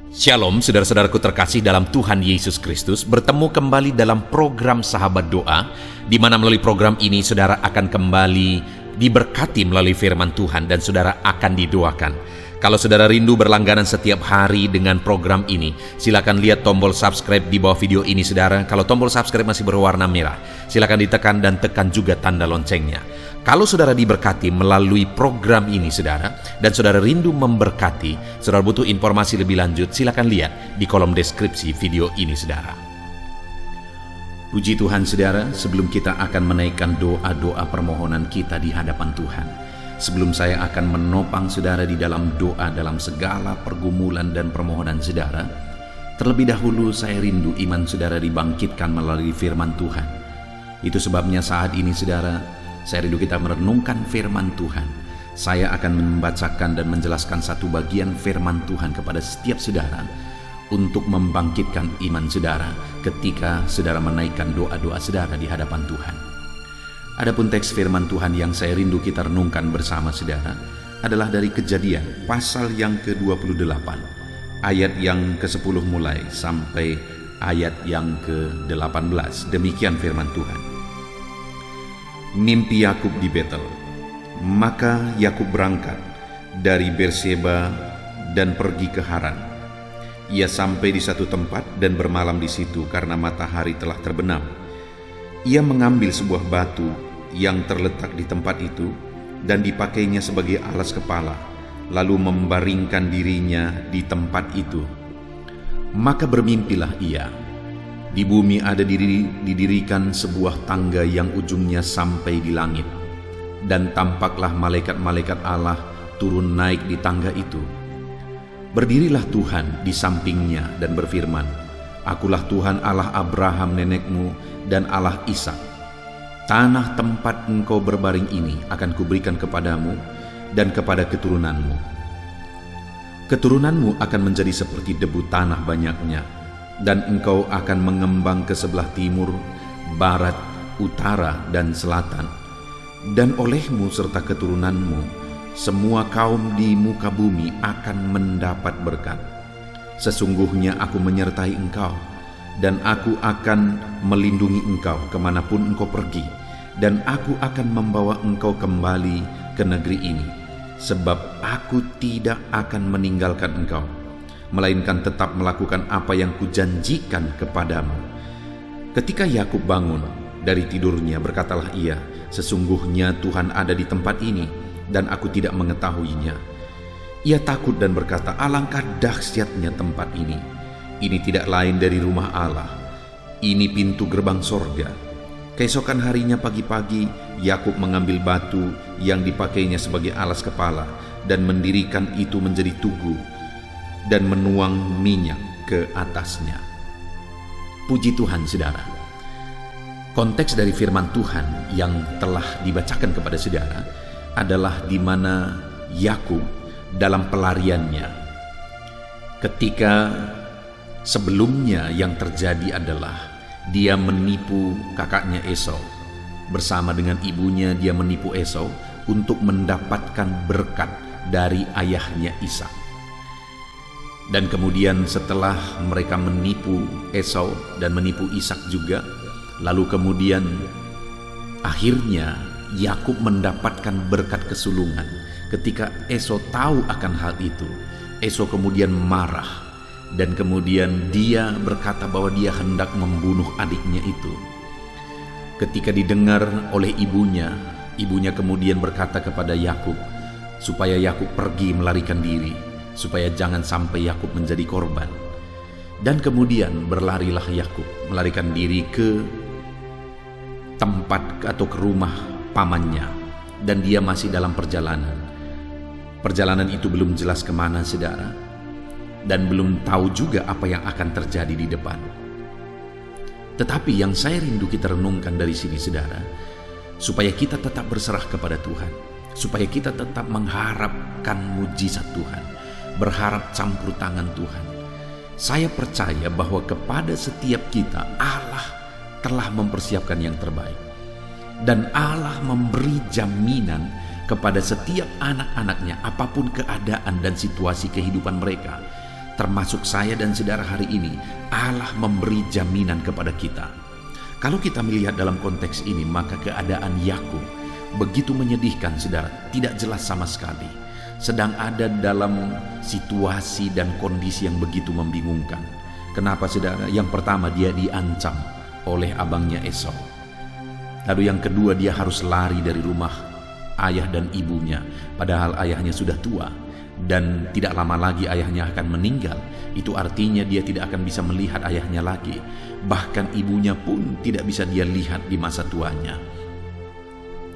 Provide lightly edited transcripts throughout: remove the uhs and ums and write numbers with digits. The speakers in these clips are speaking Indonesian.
Shalom saudara-saudaraku terkasih dalam Tuhan Yesus Kristus. Bertemu kembali dalam program Sahabat Doa, di mana melalui program ini saudara akan kembali diberkati melalui firman Tuhan dan saudara akan didoakan. Kalau saudara rindu berlangganan setiap hari dengan program ini, silakan lihat tombol subscribe di bawah video ini saudara. Kalau tombol subscribe masih berwarna merah, silakan ditekan dan tekan juga tanda loncengnya. Kalau saudara diberkati melalui program ini saudara, dan saudara rindu memberkati, saudara butuh informasi lebih lanjut, silakan lihat di kolom deskripsi video ini saudara. Puji Tuhan saudara, sebelum kita akan menaikkan doa-doa permohonan kita di hadapan Tuhan, sebelum saya akan menopang saudara di dalam doa dalam segala pergumulan dan permohonan saudara, terlebih dahulu saya rindu iman saudara dibangkitkan melalui firman Tuhan. Itu sebabnya saat ini saudara, saya rindu kita merenungkan firman Tuhan. Saya akan membacakan dan menjelaskan satu bagian firman Tuhan kepada setiap saudara untuk membangkitkan iman saudara ketika saudara menaikkan doa-doa saudara di hadapan Tuhan. Adapun teks firman Tuhan yang saya rindu kita renungkan bersama saudara adalah dari Kejadian pasal yang ke-28, ayat yang ke-10 mulai sampai ayat yang ke-18. Demikian firman Tuhan. Mimpi Yakub di Betel. Maka Yakub berangkat dari Berseba dan pergi ke Haran. Ia sampai di satu tempat dan bermalam di situ karena matahari telah terbenam. Ia mengambil sebuah batu yang terletak di tempat itu dan dipakainya sebagai alas kepala, lalu membaringkan dirinya di tempat itu. Maka bermimpilah ia. Di bumi ada didirikan sebuah tangga yang ujungnya sampai di langit, dan tampaklah malaikat-malaikat Allah turun naik di tangga itu. Berdirilah Tuhan di sampingnya dan berfirman, "Akulah Tuhan Allah Abraham nenekmu dan Allah Ishak. Tanah tempat engkau berbaring ini akan kuberikan kepadamu dan kepada keturunanmu. Keturunanmu akan menjadi seperti debu tanah banyaknya, dan engkau akan mengembang ke sebelah timur, barat, utara, dan selatan. Dan olehmu serta keturunanmu, semua kaum di muka bumi akan mendapat berkat. Sesungguhnya aku menyertai engkau, dan aku akan melindungi engkau kemanapun engkau pergi, dan aku akan membawa engkau kembali ke negeri ini, sebab aku tidak akan meninggalkan engkau, melainkan tetap melakukan apa yang kujanjikan kepadamu." Ketika Yakub bangun dari tidurnya, berkatalah ia, "Sesungguhnya Tuhan ada di tempat ini, dan aku tidak mengetahuinya." Ia takut dan berkata, "Alangkah dahsyatnya tempat ini. Ini tidak lain dari rumah Allah. Ini pintu gerbang sorga." Keesokan harinya pagi-pagi, Yakub mengambil batu yang dipakainya sebagai alas kepala dan mendirikan itu menjadi tugu dan menuang minyak ke atasnya. Puji Tuhan saudara. Konteks dari firman Tuhan yang telah dibacakan kepada saudara adalah di mana Yakub dalam pelariannya. Ketika sebelumnya yang terjadi adalah dia menipu kakaknya Esau. Bersama dengan ibunya dia menipu Esau untuk mendapatkan berkat dari ayahnya Ishak. Dan kemudian setelah mereka menipu Esau dan menipu Ishak juga, lalu kemudian akhirnya Yakub mendapatkan berkat kesulungan. Ketika Esau tahu akan hal itu, Esau kemudian marah, dan kemudian dia berkata bahwa dia hendak membunuh adiknya itu. Ketika didengar oleh ibunya kemudian berkata kepada Yakub supaya Yakub pergi melarikan diri, supaya jangan sampai Yakub menjadi korban. Dan kemudian berlarilah Yakub melarikan diri ke tempat atau ke rumah pamannya, dan dia masih dalam perjalanan. Perjalanan itu belum jelas kemana saudara, dan belum tahu juga apa yang akan terjadi di depan. Tetapi yang saya rindu kita renungkan dari sini saudara, supaya kita tetap berserah kepada Tuhan, supaya kita tetap mengharapkan mujizat Tuhan, berharap campur tangan Tuhan. Saya percaya bahwa kepada setiap kita Allah telah mempersiapkan yang terbaik, dan Allah memberi jaminan kepada setiap anak-anaknya apapun keadaan dan situasi kehidupan mereka. termasuk saya dan saudara hari ini, Allah memberi jaminan kepada kita. Kalau kita melihat dalam konteks ini, maka keadaan Yakub begitu menyedihkan, saudara, tidak jelas sama sekali. Sedang ada dalam situasi dan kondisi yang begitu membingungkan. Kenapa, saudara? Yang pertama, dia diancam oleh abangnya Esau. Lalu yang kedua, dia harus lari dari rumah ayah dan ibunya, padahal ayahnya sudah tua dan tidak lama lagi ayahnya akan meninggal. Itu artinya dia tidak akan bisa melihat ayahnya lagi. Bahkan ibunya pun tidak bisa dia lihat di masa tuanya.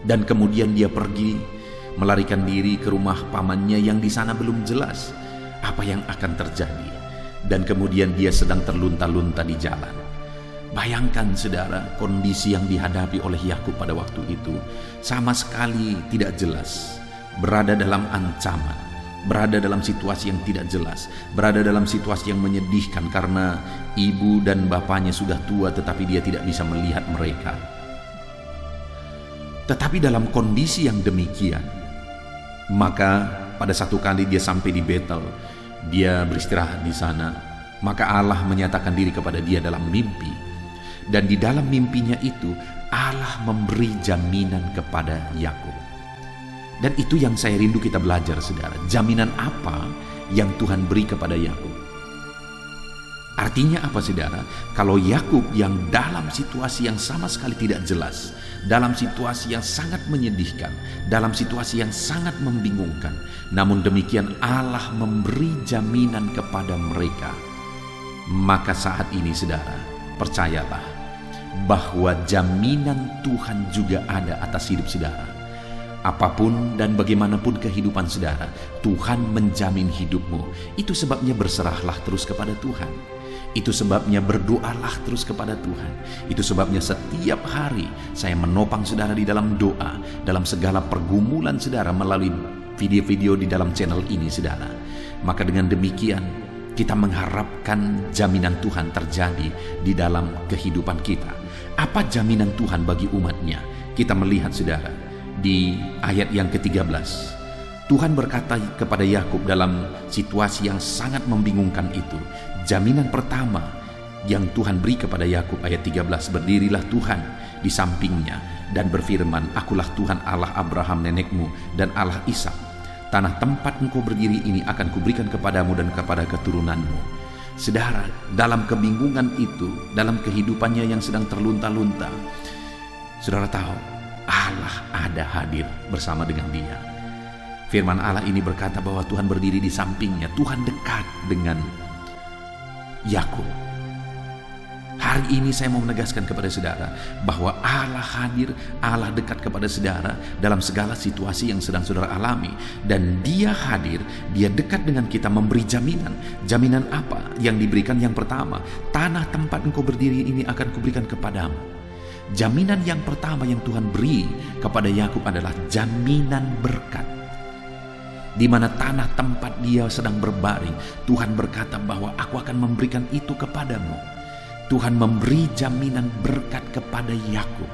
Dan kemudian dia pergi melarikan diri ke rumah pamannya yang di sana belum jelas apa yang akan terjadi. Dan kemudian dia sedang terlunta-lunta di jalan. Bayangkan, saudara, kondisi yang dihadapi oleh Yakub pada waktu itu sama sekali tidak jelas. Berada dalam ancaman, berada dalam situasi yang tidak jelas, berada dalam situasi yang menyedihkan karena ibu dan bapaknya sudah tua tetapi dia tidak bisa melihat mereka. Tetapi dalam kondisi yang demikian, maka pada satu kali dia sampai di Betel, dia beristirahat di sana, maka Allah menyatakan diri kepada dia dalam mimpi. Dan di dalam mimpinya itu Allah memberi jaminan kepada Yakub. Dan itu yang saya rindu kita belajar, saudara. Jaminan apa yang Tuhan beri kepada Yakub? Artinya apa, saudara? Kalau Yakub yang dalam situasi yang sama sekali tidak jelas, dalam situasi yang sangat menyedihkan, dalam situasi yang sangat membingungkan, namun demikian Allah memberi jaminan kepada mereka. Maka saat ini, saudara, percayalah bahwa jaminan Tuhan juga ada atas hidup saudara. Apapun dan bagaimanapun kehidupan saudara, Tuhan menjamin hidupmu. Itu sebabnya berserahlah terus kepada Tuhan. Itu sebabnya berdoalah terus kepada Tuhan. Itu sebabnya setiap hari saya menopang saudara di dalam doa, dalam segala pergumulan saudara melalui video-video di dalam channel ini, saudara. Maka dengan demikian kita mengharapkan jaminan Tuhan terjadi di dalam kehidupan kita. Apa jaminan Tuhan bagi umatnya? Kita melihat, saudara, di ayat yang ke-13. Tuhan berkata kepada Yakub dalam situasi yang sangat membingungkan itu. Jaminan pertama yang Tuhan beri kepada Yakub, ayat 13, berdirilah Tuhan di sampingnya dan berfirman, akulah Tuhan Allah Abraham nenekmu dan Allah Ishak. Tanah tempat engkau berdiri ini akan kuberikan kepadamu dan kepada keturunanmu. Saudara, dalam kebingungan itu, dalam kehidupannya yang sedang terlunta-lunta, saudara tahu Allah ada hadir bersama dengan dia. Firman Allah ini berkata bahwa Tuhan berdiri di sampingnya. Tuhan dekat dengan Yakub. Hari ini saya mau menegaskan kepada saudara bahwa Allah hadir, Allah dekat kepada saudara dalam segala situasi yang sedang saudara alami. Dan dia hadir, dia dekat dengan kita memberi jaminan. Jaminan apa yang diberikan? Yang pertama, tanah tempat engkau berdiri ini akan kuberikan kepadamu. Jaminan yang pertama yang Tuhan beri kepada Yakub adalah jaminan berkat. Di mana tanah tempat dia sedang berbaring, Tuhan berkata bahwa aku akan memberikan itu kepadamu. Tuhan memberi jaminan berkat kepada Yakub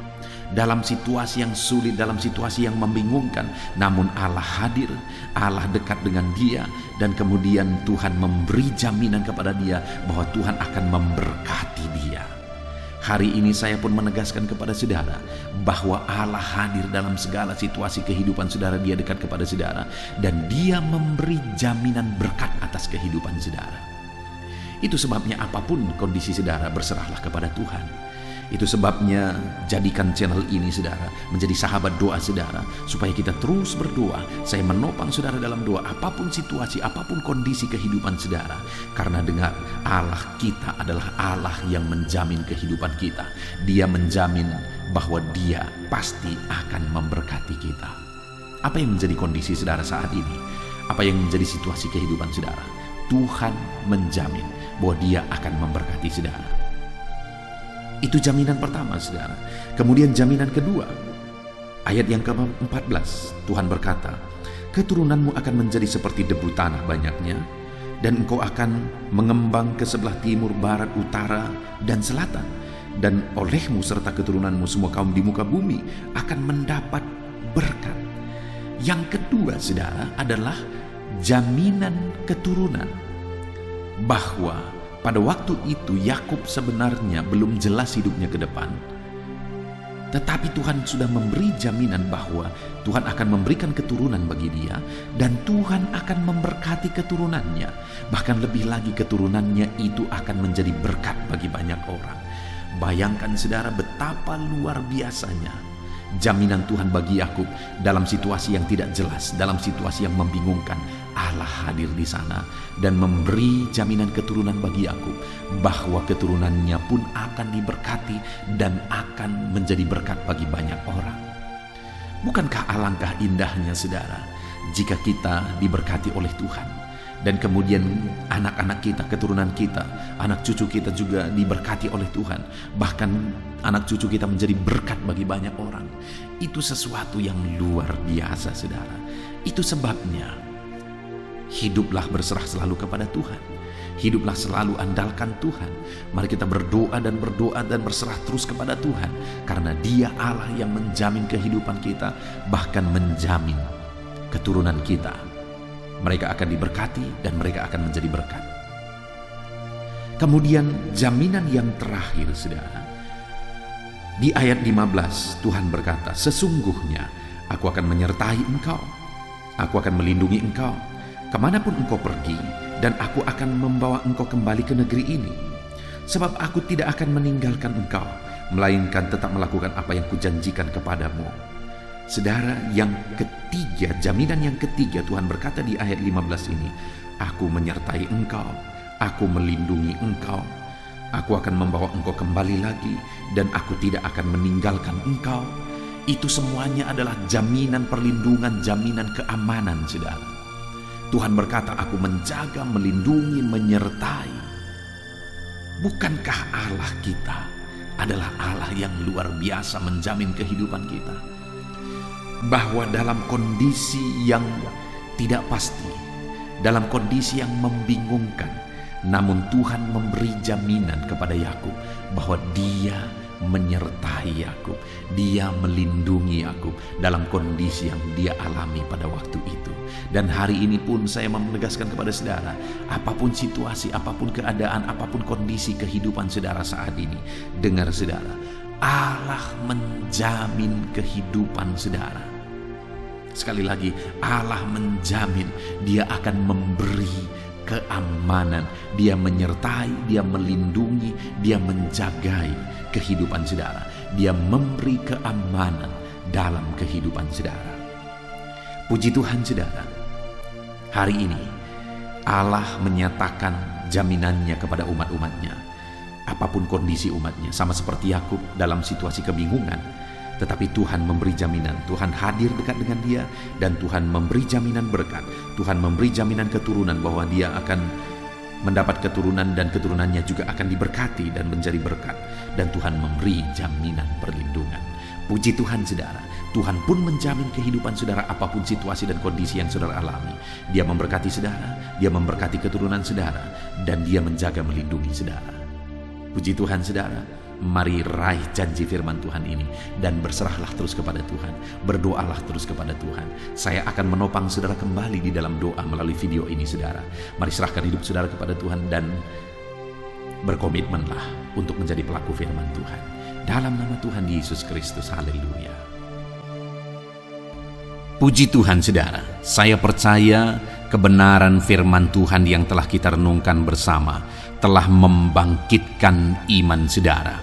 dalam situasi yang sulit, dalam situasi yang membingungkan. Namun Allah hadir, Allah dekat dengan dia, dan kemudian Tuhan memberi jaminan kepada dia bahwa Tuhan akan memberkati dia. Hari ini saya pun menegaskan kepada saudara bahwa Allah hadir dalam segala situasi kehidupan saudara. Dia dekat kepada saudara dan dia memberi jaminan berkat atas kehidupan saudara. Itu sebabnya apapun kondisi saudara, berserahlah kepada Tuhan. Itu sebabnya jadikan channel ini, saudara, menjadi sahabat doa saudara, supaya kita terus berdoa. Saya menopang saudara dalam doa, apapun situasi, apapun kondisi kehidupan saudara. Karena dengar, Allah kita adalah Allah yang menjamin kehidupan kita. Dia menjamin bahwa dia pasti akan memberkati kita. Apa yang menjadi kondisi saudara saat ini? Apa yang menjadi situasi kehidupan saudara? Tuhan menjamin bahwa dia akan memberkati saudara. Itu jaminan pertama, saudara. Kemudian jaminan kedua, ayat yang ke-14, Tuhan berkata, keturunanmu akan menjadi seperti debu tanah banyaknya, dan engkau akan mengembang ke sebelah timur, barat, utara, dan selatan. Dan olehmu serta keturunanmu semua kaum di muka bumi akan mendapat berkat. Yang kedua, saudara, adalah jaminan keturunan. bahwa pada waktu itu Yakub sebenarnya belum jelas hidupnya ke depan. Tetapi Tuhan sudah memberi jaminan bahwa Tuhan akan memberikan keturunan bagi dia, dan Tuhan akan memberkati keturunannya. Bahkan lebih lagi, keturunannya itu akan menjadi berkat bagi banyak orang. Bayangkan saudara, betapa luar biasanya jaminan Tuhan bagi Yakub dalam situasi yang tidak jelas, dalam situasi yang membingungkan. Allah hadir di sana dan memberi jaminan keturunan bagi Yakub, bahwa keturunannya pun akan diberkati dan akan menjadi berkat bagi banyak orang. Bukankah alangkah indahnya saudara, jika kita diberkati oleh Tuhan, dan kemudian anak-anak kita, keturunan kita, anak cucu kita juga diberkati oleh Tuhan. Bahkan anak cucu kita menjadi berkat bagi banyak orang. Itu sesuatu yang luar biasa saudara. Itu sebabnya hiduplah berserah selalu kepada Tuhan. Hiduplah selalu andalkan Tuhan. Mari kita berdoa dan berserah terus kepada Tuhan, karena Dia Allah yang menjamin kehidupan kita, bahkan menjamin keturunan kita. Mereka akan diberkati dan mereka akan menjadi berkat. Kemudian jaminan yang terakhir saudara, di ayat 15 Tuhan berkata, sesungguhnya aku akan menyertai engkau, aku akan melindungi engkau kemanapun engkau pergi, dan aku akan membawa engkau kembali ke negeri ini. Sebab aku tidak akan meninggalkan engkau, melainkan tetap melakukan apa yang kujanjikan kepadamu. Saudara, yang ketiga, jaminan yang ketiga Tuhan berkata di ayat 15 ini, aku menyertai engkau, aku melindungi engkau, aku akan membawa engkau kembali lagi, dan aku tidak akan meninggalkan engkau. Itu semuanya adalah jaminan perlindungan, jaminan keamanan saudara. Tuhan berkata, aku menjaga, melindungi, menyertai. Bukankah Allah kita adalah Allah yang luar biasa menjamin kehidupan kita? Bahwa dalam kondisi yang tidak pasti, dalam kondisi yang membingungkan, namun Tuhan memberi jaminan kepada Yakub bahwa Dia menyertai Yakub, Dia melindungi Yakub dalam kondisi yang dia alami pada waktu itu. Dan hari ini pun saya menegaskan kepada saudara, apapun situasi, apapun keadaan, apapun kondisi kehidupan saudara saat ini, dengar saudara, Allah menjamin kehidupan saudara. Sekali lagi, Allah menjamin, Dia akan memberi keamanan, Dia menyertai, Dia melindungi, Dia menjagai kehidupan saudara. Dia memberi keamanan dalam kehidupan saudara. Puji Tuhan saudara, hari ini Allah menyatakan jaminannya kepada umat-umatnya. Apapun kondisi umatnya, sama seperti Yakub dalam situasi kebingungan, tetapi Tuhan memberi jaminan. Tuhan hadir dekat dengan dia, dan Tuhan memberi jaminan berkat. Tuhan memberi jaminan keturunan bahwa dia akan mendapat keturunan, dan keturunannya juga akan diberkati dan menjadi berkat. Dan Tuhan memberi jaminan perlindungan. Puji Tuhan saudara, Tuhan pun menjamin kehidupan saudara apapun situasi dan kondisi yang saudara alami. Dia memberkati saudara, Dia memberkati keturunan saudara, dan Dia menjaga melindungi saudara. Puji Tuhan saudara, mari raih janji firman Tuhan ini dan berserahlah terus kepada Tuhan. Berdoalah terus kepada Tuhan. Saya akan menopang saudara kembali di dalam doa melalui video ini saudara. Mari serahkan hidup saudara kepada Tuhan dan berkomitmenlah untuk menjadi pelaku firman Tuhan. Dalam nama Tuhan Yesus Kristus, haleluya. Puji Tuhan saudara, saya percaya kebenaran firman Tuhan yang telah kita renungkan bersama telah membangkitkan iman saudara.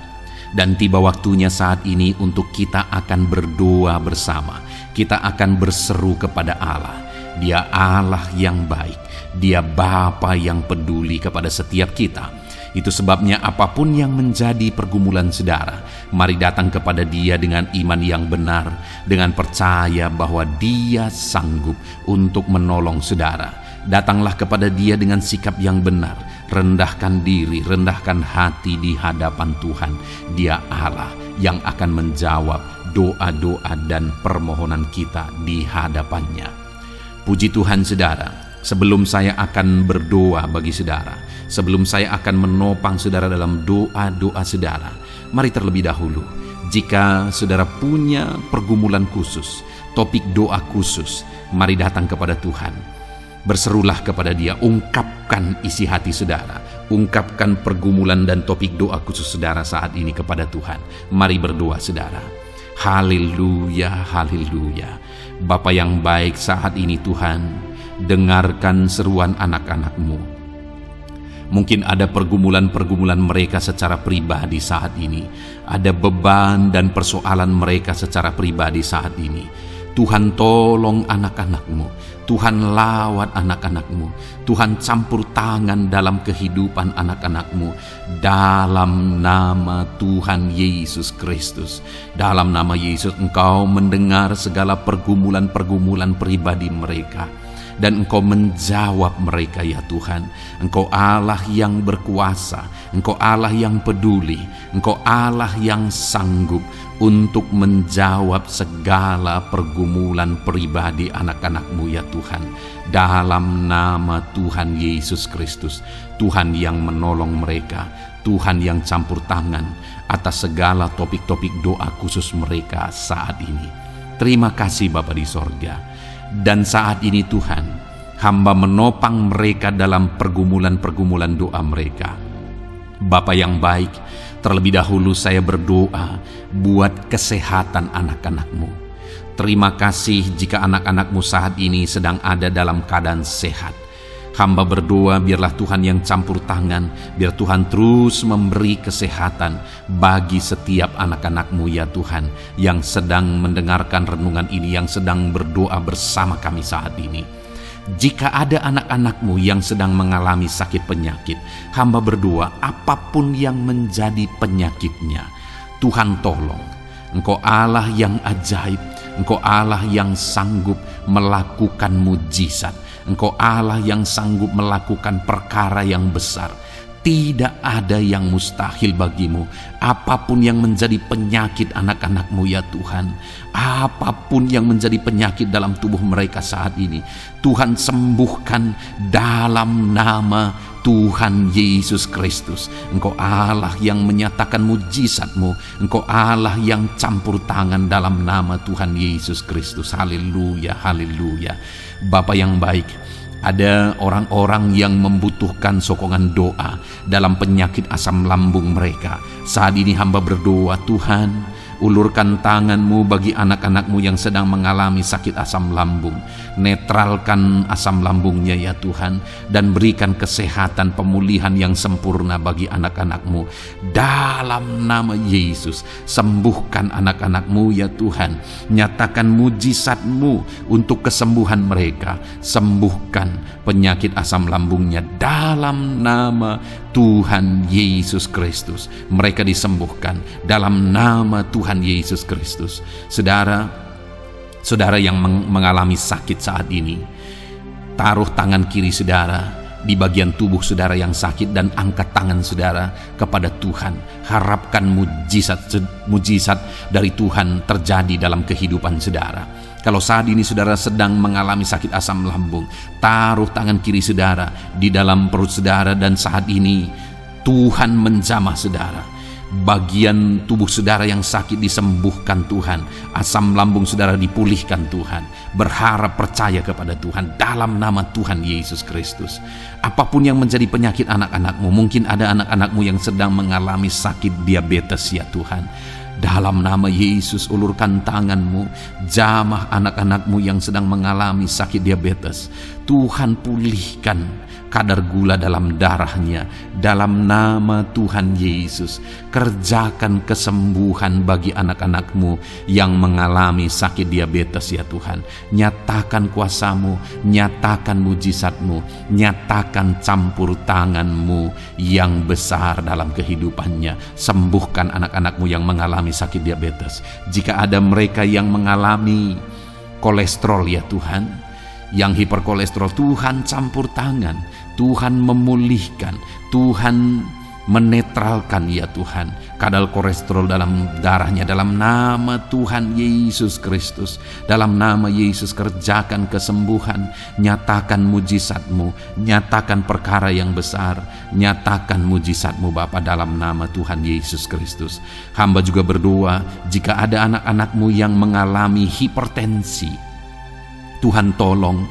Dan tiba waktunya saat ini untuk kita akan berdoa bersama. Kita akan berseru kepada Allah. Dia Allah yang baik. Dia Bapa yang peduli kepada setiap kita. Itu sebabnya apapun yang menjadi pergumulan saudara, mari datang kepada Dia dengan iman yang benar, dengan percaya bahwa Dia sanggup untuk menolong saudara. Datanglah kepada Dia dengan sikap yang benar, rendahkan diri, rendahkan hati di hadapan Tuhan. Dia Allah yang akan menjawab doa-doa dan permohonan kita di hadapannya. Puji Tuhan saudara, sebelum saya akan berdoa bagi saudara, sebelum saya akan menopang saudara dalam doa-doa saudara, mari terlebih dahulu, jika saudara punya pergumulan khusus, topik doa khusus, mari datang kepada Tuhan. Berserulah kepada Dia, ungkapkan isi hati saudara, ungkapkan pergumulan dan topik doa khusus saudara saat ini kepada Tuhan. Mari berdoa saudara. Haleluya, haleluya. Bapa yang baik, saat ini Tuhan, dengarkan seruan anak-anak-Mu. Mungkin ada pergumulan-pergumulan mereka secara pribadi saat ini. Ada beban dan persoalan mereka secara pribadi saat ini. Tuhan tolong anak-anak-Mu, Tuhan lawat anak-anak-Mu, Tuhan campur tangan dalam kehidupan anak-anak-Mu, dalam nama Tuhan Yesus Kristus. Dalam nama Yesus Engkau mendengar segala pergumulan-pergumulan pribadi mereka, dan Engkau menjawab mereka ya Tuhan. Engkau Allah yang berkuasa, Engkau Allah yang peduli, Engkau Allah yang sanggup untuk menjawab segala pergumulan pribadi anak-anak-Mu ya Tuhan. Dalam nama Tuhan Yesus Kristus, Tuhan yang menolong mereka, Tuhan yang campur tangan atas segala topik-topik doa khusus mereka saat ini. Terima kasih Bapa di sorga. Dan saat ini Tuhan, hamba menopang mereka dalam pergumulan-pergumulan doa mereka. Bapa yang baik, terlebih dahulu saya berdoa buat kesehatan anak-anak-Mu. Terima kasih jika anak-anak-Mu saat ini sedang ada dalam keadaan sehat. Hamba berdoa biarlah Tuhan yang campur tangan, biar Tuhan terus memberi kesehatan bagi setiap anak-anak-Mu ya Tuhan, yang sedang mendengarkan renungan ini, yang sedang berdoa bersama kami saat ini. Jika ada anak-anak-Mu yang sedang mengalami sakit penyakit, hamba berdoa apapun yang menjadi penyakitnya, Tuhan tolong. Engkau Allah yang ajaib, Engkau Allah yang sanggup melakukan mujizat, Engkau Allah yang sanggup melakukan perkara yang besar. Tidak ada yang mustahil bagimu. Apapun yang menjadi penyakit anak-anak-Mu ya Tuhan, apapun yang menjadi penyakit dalam tubuh mereka saat ini, Tuhan sembuhkan dalam nama Tuhan Yesus Kristus. Engkau Allah yang menyatakan mujizat-Mu, Engkau Allah yang campur tangan dalam nama Tuhan Yesus Kristus. Haleluya, haleluya. Bapa yang baik, ada orang-orang yang membutuhkan sokongan doa dalam penyakit asam lambung mereka. Saat ini hamba berdoa, Tuhan, ulurkan tangan-Mu bagi anak-anak-Mu yang sedang mengalami sakit asam lambung. Netralkan asam lambungnya ya Tuhan, dan berikan kesehatan pemulihan yang sempurna bagi anak-anak-Mu. Dalam nama Yesus, sembuhkan anak-anak-Mu ya Tuhan. Nyatakan mujizat-Mu untuk kesembuhan mereka. Sembuhkan penyakit asam lambungnya dalam nama Tuhan Yesus Kristus. Mereka disembuhkan dalam nama Tuhan Yesus Kristus. Saudara yang mengalami sakit saat ini, taruh tangan kiri saudara di bagian tubuh saudara yang sakit dan angkat tangan saudara kepada Tuhan. Harapkan mujizat dari Tuhan terjadi dalam kehidupan saudara. Kalau saat ini saudara sedang mengalami sakit asam lambung, taruh tangan kiri saudara di dalam perut saudara, dan saat ini Tuhan menjamah saudara. Bagian tubuh saudara yang sakit disembuhkan Tuhan. Asam lambung saudara dipulihkan Tuhan. Berharap, percaya kepada Tuhan dalam nama Tuhan Yesus Kristus. Apapun yang menjadi penyakit anak-anak-Mu, mungkin ada anak-anak-Mu yang sedang mengalami sakit diabetes ya Tuhan. Dalam nama Yesus, ulurkan tangan-Mu, jamah anak-anak-Mu yang sedang mengalami sakit diabetes. Tuhan pulihkan kadar gula dalam darahnya. Dalam nama Tuhan Yesus, kerjakan kesembuhan bagi anak-anak-Mu yang mengalami sakit diabetes ya Tuhan. Nyatakan kuasa-Mu, nyatakan mujizat-Mu, nyatakan campur tangan-Mu yang besar dalam kehidupannya. Sembuhkan anak-anak-Mu yang mengalami sakit diabetes. Jika ada mereka yang mengalami kolesterol ya Tuhan, yang hiperkolesterol, Tuhan campur tangan, Tuhan memulihkan, Tuhan menetralkan ya Tuhan kadar kolesterol dalam darahnya. Dalam nama Tuhan Yesus Kristus, dalam nama Yesus, kerjakan kesembuhan, nyatakan mujizat-Mu, nyatakan perkara yang besar, nyatakan mujizat-Mu Bapa, dalam nama Tuhan Yesus Kristus. Hamba juga berdoa jika ada anak-anak-Mu yang mengalami hipertensi, Tuhan tolong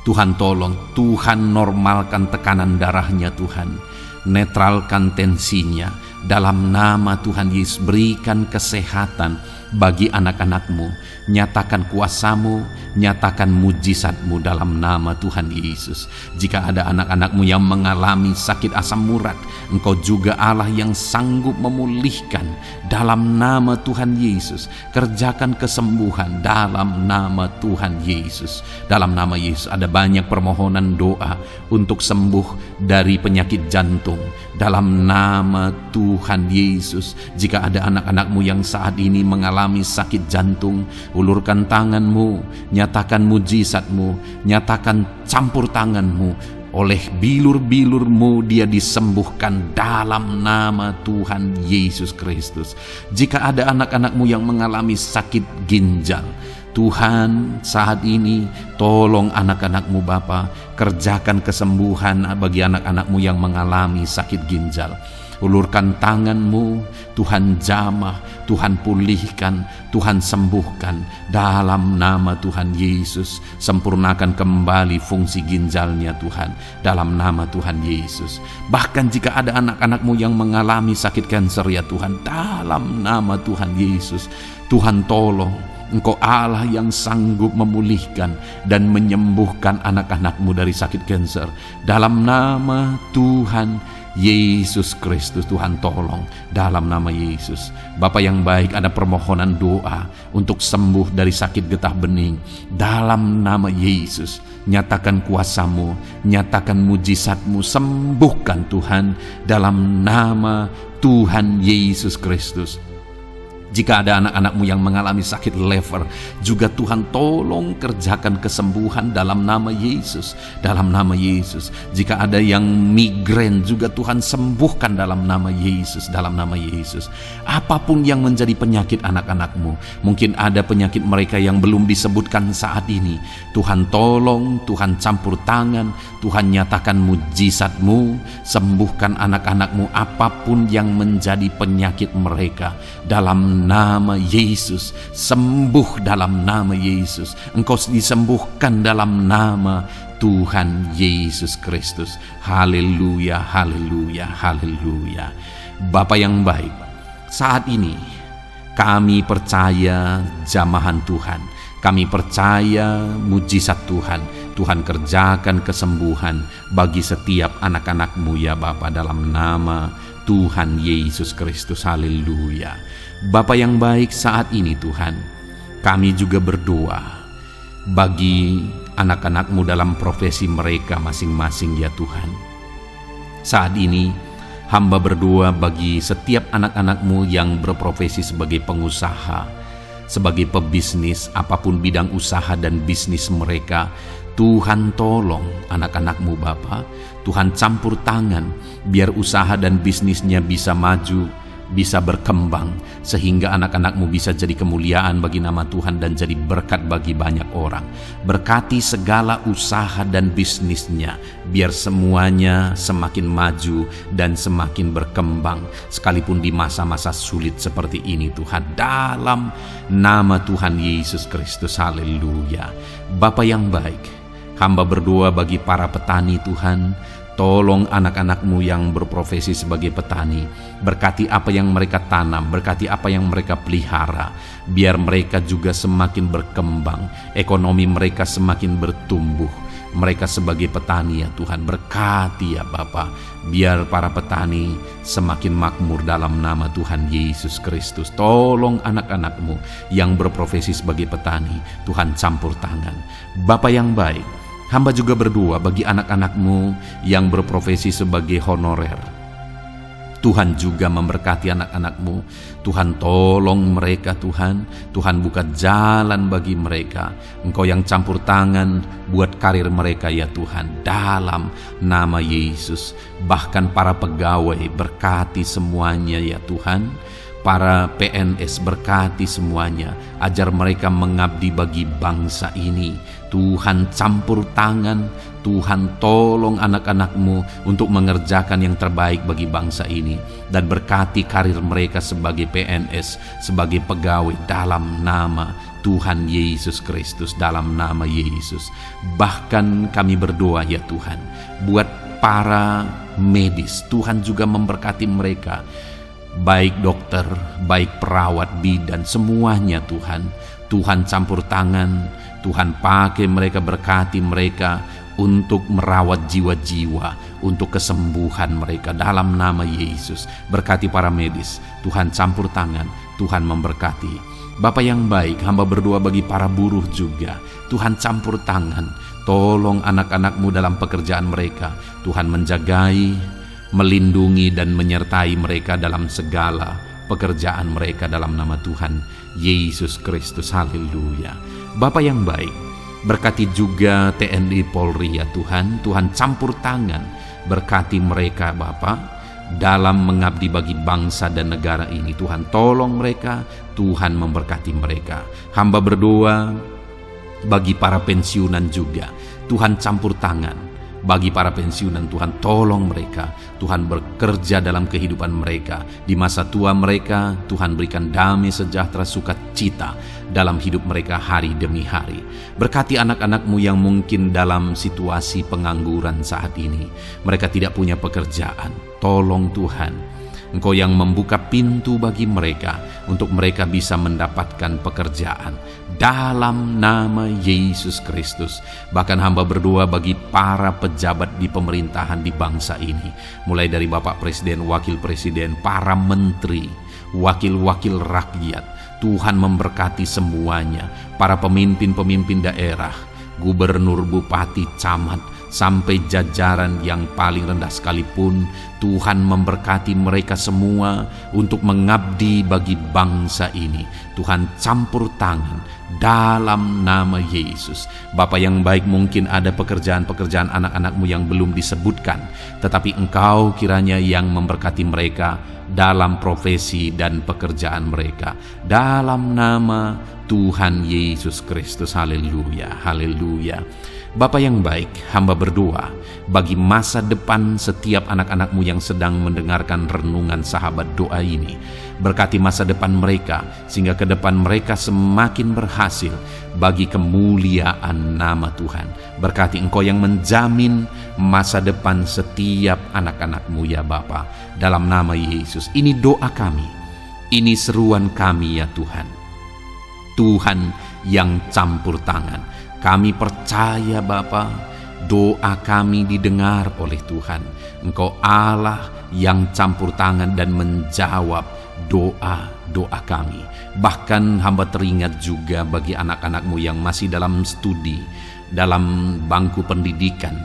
Tuhan tolong, Tuhan normalkan tekanan darahnya Tuhan, netralkan tensinya, dalam nama Tuhan Yesus berikan kesehatan bagi anak-anak-Mu, nyatakan kuasa-Mu, nyatakan mujizat-Mu dalam nama Tuhan Yesus. Jika ada anak-anak-Mu yang mengalami sakit asam urat, Engkau juga Allah yang sanggup memulihkan dalam nama Tuhan Yesus. Kerjakan kesembuhan dalam nama Tuhan Yesus. Dalam nama Yesus ada banyak permohonan doa untuk sembuh dari penyakit jantung. Dalam nama Tuhan Yesus, jika ada anak-anak-Mu yang saat ini mengalami sakit jantung, ulurkan tangan-Mu, nyatakan mujizat-Mu, nyatakan campur tangan-Mu. Oleh bilur-bilur-Mu dia disembuhkan dalam nama Tuhan Yesus Kristus. Jika ada anak-anak-Mu yang mengalami sakit ginjal, Tuhan saat ini tolong anak-anak-Mu Bapa, kerjakan kesembuhan bagi anak-anak-Mu yang mengalami sakit ginjal. Ulurkan tangan-Mu, Tuhan jamah, Tuhan pulihkan, Tuhan sembuhkan dalam nama Tuhan Yesus. Sempurnakan kembali fungsi ginjalnya Tuhan dalam nama Tuhan Yesus. Bahkan jika ada anak-anak-Mu yang mengalami sakit kanker ya Tuhan, dalam nama Tuhan Yesus, Tuhan tolong. Engkau Allah yang sanggup memulihkan dan menyembuhkan anak-anak-Mu dari sakit kanker. Dalam nama Tuhan Yesus Kristus, Tuhan tolong dalam nama Yesus. Bapa yang baik, ada permohonan doa untuk sembuh dari sakit getah bening. Dalam nama Yesus, nyatakan kuasa-Mu, nyatakan mujizat-Mu, sembuhkan Tuhan dalam nama Tuhan Yesus Kristus. Jika ada anak-anak-Mu yang mengalami sakit lever, juga Tuhan tolong kerjakan kesembuhan dalam nama Yesus. Dalam nama Yesus. Jika ada yang migrain, juga Tuhan sembuhkan dalam nama Yesus. Dalam nama Yesus. Apapun yang menjadi penyakit anak-anak-Mu, mungkin ada penyakit mereka yang belum disebutkan saat ini, Tuhan tolong, Tuhan campur tangan, Tuhan nyatakan mujizat-Mu, sembuhkan anak-anak-Mu apapun yang menjadi penyakit mereka. Dalam nama Yesus, sembuh dalam nama Yesus. Engkau disembuhkan dalam nama Tuhan Yesus Kristus. Haleluya, haleluya, haleluya. Bapa yang baik, saat ini kami percaya jamahan Tuhan, kami percaya mujizat Tuhan. Tuhan kerjakan kesembuhan bagi setiap anak-anak-Mu ya Bapa, dalam nama Tuhan Yesus Kristus. Haleluya. Bapa yang baik, saat ini Tuhan, kami juga berdoa bagi anak-anak-Mu dalam profesi mereka masing-masing ya Tuhan. Saat ini hamba berdoa bagi setiap anak-anak-Mu yang berprofesi sebagai pengusaha, sebagai pebisnis, apapun bidang usaha dan bisnis mereka. Tuhan tolong anak-anak-Mu Bapa, Tuhan campur tangan biar usaha dan bisnisnya bisa maju, bisa berkembang, sehingga anak-anak-Mu bisa jadi kemuliaan bagi nama Tuhan dan jadi berkat bagi banyak orang. Berkati segala usaha dan bisnisnya, biar semuanya semakin maju dan semakin berkembang, sekalipun di masa-masa sulit seperti ini Tuhan, dalam nama Tuhan Yesus Kristus. Haleluya. Bapa yang baik, hamba berdoa bagi para petani Tuhan. Tolong anak-anak-Mu yang berprofesi sebagai petani, berkati apa yang mereka tanam, berkati apa yang mereka pelihara, biar mereka juga semakin berkembang, ekonomi mereka semakin bertumbuh. Mereka sebagai petani ya Tuhan, berkati ya Bapa, biar para petani semakin makmur dalam nama Tuhan Yesus Kristus. Tolong anak-anak-Mu yang berprofesi sebagai petani, Tuhan campur tangan. Bapa yang baik, hamba juga berdoa bagi anak-anak-Mu yang berprofesi sebagai honorer. Tuhan juga memberkati anak-anak-Mu. Tuhan tolong mereka Tuhan. Tuhan buka jalan bagi mereka. Engkau yang campur tangan buat karir mereka ya Tuhan, dalam nama Yesus. Bahkan para pegawai berkati semuanya ya Tuhan. Para PNS berkati semuanya, ajar mereka mengabdi bagi bangsa ini. Tuhan campur tangan, Tuhan, tolong anak-anak-Mu untuk mengerjakan yang terbaik bagi bangsa ini, dan berkati karir mereka sebagai PNS, sebagai pegawai, dalam nama Tuhan Yesus Kristus, dalam nama Yesus. Bahkan kami berdoa ya Tuhan, buat para medis, Tuhan juga memberkati mereka, baik dokter, baik perawat, bidan, semuanya Tuhan. Tuhan campur tangan, Tuhan pakai mereka, berkati mereka untuk merawat jiwa-jiwa, untuk kesembuhan mereka dalam nama Yesus. Berkati para medis, Tuhan campur tangan, Tuhan memberkati. Bapa yang baik, hamba berdoa bagi para buruh juga, Tuhan campur tangan, tolong anak-anak-Mu dalam pekerjaan mereka. Tuhan menjagai, melindungi dan menyertai mereka dalam segala pekerjaan mereka dalam nama Tuhan Yesus Kristus. Haleluya. Bapa yang baik, berkati juga TNI Polri ya Tuhan. Tuhan campur tangan, berkati mereka Bapa dalam mengabdi bagi bangsa dan negara ini. Tuhan tolong mereka, Tuhan memberkati mereka. Hamba berdoa bagi para pensiunan juga, Tuhan campur tangan. Bagi para pensiunan, Tuhan tolong mereka, Tuhan bekerja dalam kehidupan mereka. Di masa tua mereka, Tuhan berikan damai sejahtera, sukacita dalam hidup mereka hari demi hari. Berkati anak-anak-Mu yang mungkin dalam situasi pengangguran saat ini, mereka tidak punya pekerjaan. Tolong Tuhan, Engkau yang membuka pintu bagi mereka untuk mereka bisa mendapatkan pekerjaan dalam nama Yesus Kristus. Bahkan hamba berdoa bagi para pejabat di pemerintahan di bangsa ini, mulai dari Bapak Presiden, Wakil Presiden, para menteri, wakil-wakil rakyat. Tuhan memberkati semuanya, para pemimpin-pemimpin daerah, gubernur, bupati, camat, sampai jajaran yang paling rendah sekalipun. Tuhan memberkati mereka semua untuk mengabdi bagi bangsa ini. Tuhan campur tangan dalam nama Yesus. Bapa yang baik, mungkin ada pekerjaan-pekerjaan anak-anak-Mu yang belum disebutkan, tetapi Engkau kiranya yang memberkati mereka dalam profesi dan pekerjaan mereka, dalam nama Tuhan Yesus Kristus. Haleluya, haleluya. Bapa yang baik, hamba berdoa bagi masa depan setiap anak-anak-Mu yang sedang mendengarkan renungan sahabat doa ini. Berkati masa depan mereka, sehingga ke depan mereka semakin berhasil bagi kemuliaan nama Tuhan. Berkati Engkau yang menjamin masa depan setiap anak-anak-Mu ya Bapa, dalam nama Yesus. Ini doa kami, ini seruan kami ya Tuhan. Tuhan yang campur tangan, kami percaya Bapa, doa kami didengar oleh Tuhan. Engkau Allah yang campur tangan dan menjawab doa-doa kami. Bahkan hamba teringat juga bagi anak-anak-Mu yang masih dalam studi, dalam bangku pendidikan.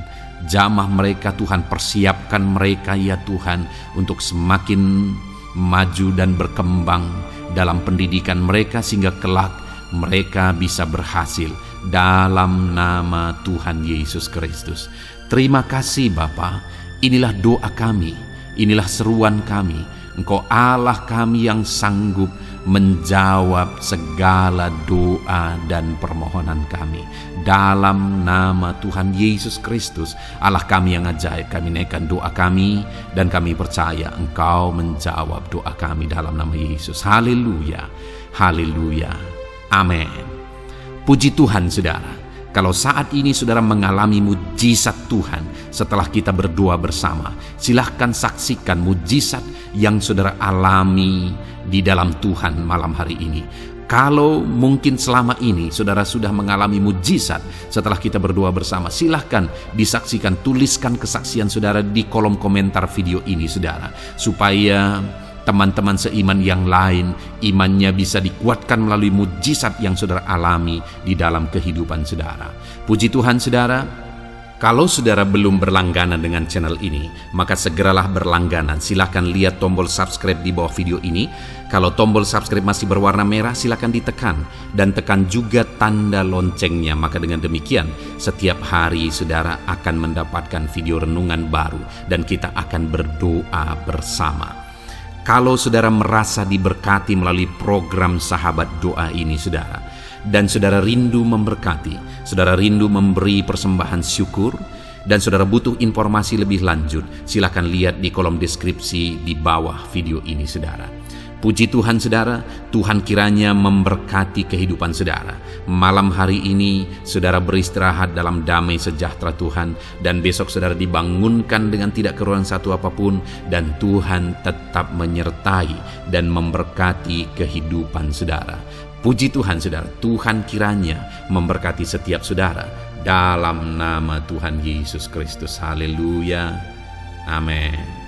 Jamah mereka Tuhan, persiapkan mereka ya Tuhan untuk semakin maju dan berkembang dalam pendidikan mereka, sehingga kelak mereka bisa berhasil dalam nama Tuhan Yesus Kristus. Terima kasih Bapa, inilah doa kami, inilah seruan kami. Engkau Allah kami yang sanggup menjawab segala doa dan permohonan kami. Dalam nama Tuhan Yesus Kristus, Allah kami yang ajaib, kami naikkan doa kami dan kami percaya Engkau menjawab doa kami dalam nama Yesus. Haleluya, haleluya, amin. Puji Tuhan saudara, kalau saat ini saudara mengalami mujizat Tuhan setelah kita berdoa bersama, silahkan saksikan mujizat yang saudara alami di dalam Tuhan malam hari ini. Kalau mungkin selama ini saudara sudah mengalami mujizat setelah kita berdoa bersama, silahkan disaksikan, tuliskan kesaksian saudara di kolom komentar video ini saudara, supaya teman-teman seiman yang lain imannya bisa dikuatkan melalui mujizat yang saudara alami di dalam kehidupan saudara. Puji Tuhan saudara, kalau saudara belum berlangganan dengan channel ini, maka segeralah berlangganan. Silakan lihat tombol subscribe di bawah video ini. Kalau tombol subscribe masih berwarna merah, silakan ditekan dan tekan juga tanda loncengnya. Maka dengan demikian setiap hari saudara akan mendapatkan video renungan baru dan kita akan berdoa bersama. Kalau saudara merasa diberkati melalui program sahabat doa ini saudara, dan saudara rindu memberkati, saudara rindu memberi persembahan syukur, Dan saudara butuh informasi lebih lanjut, silakan lihat di kolom deskripsi di bawah video ini saudara. Puji Tuhan saudara, Tuhan kiranya memberkati kehidupan saudara. Malam hari ini saudara beristirahat dalam damai sejahtera Tuhan, dan besok saudara dibangunkan dengan tidak kekurangan satu apapun, dan Tuhan tetap menyertai dan memberkati kehidupan saudara. Puji Tuhan saudara, Tuhan kiranya memberkati setiap saudara dalam nama Tuhan Yesus Kristus. Haleluya. Amin.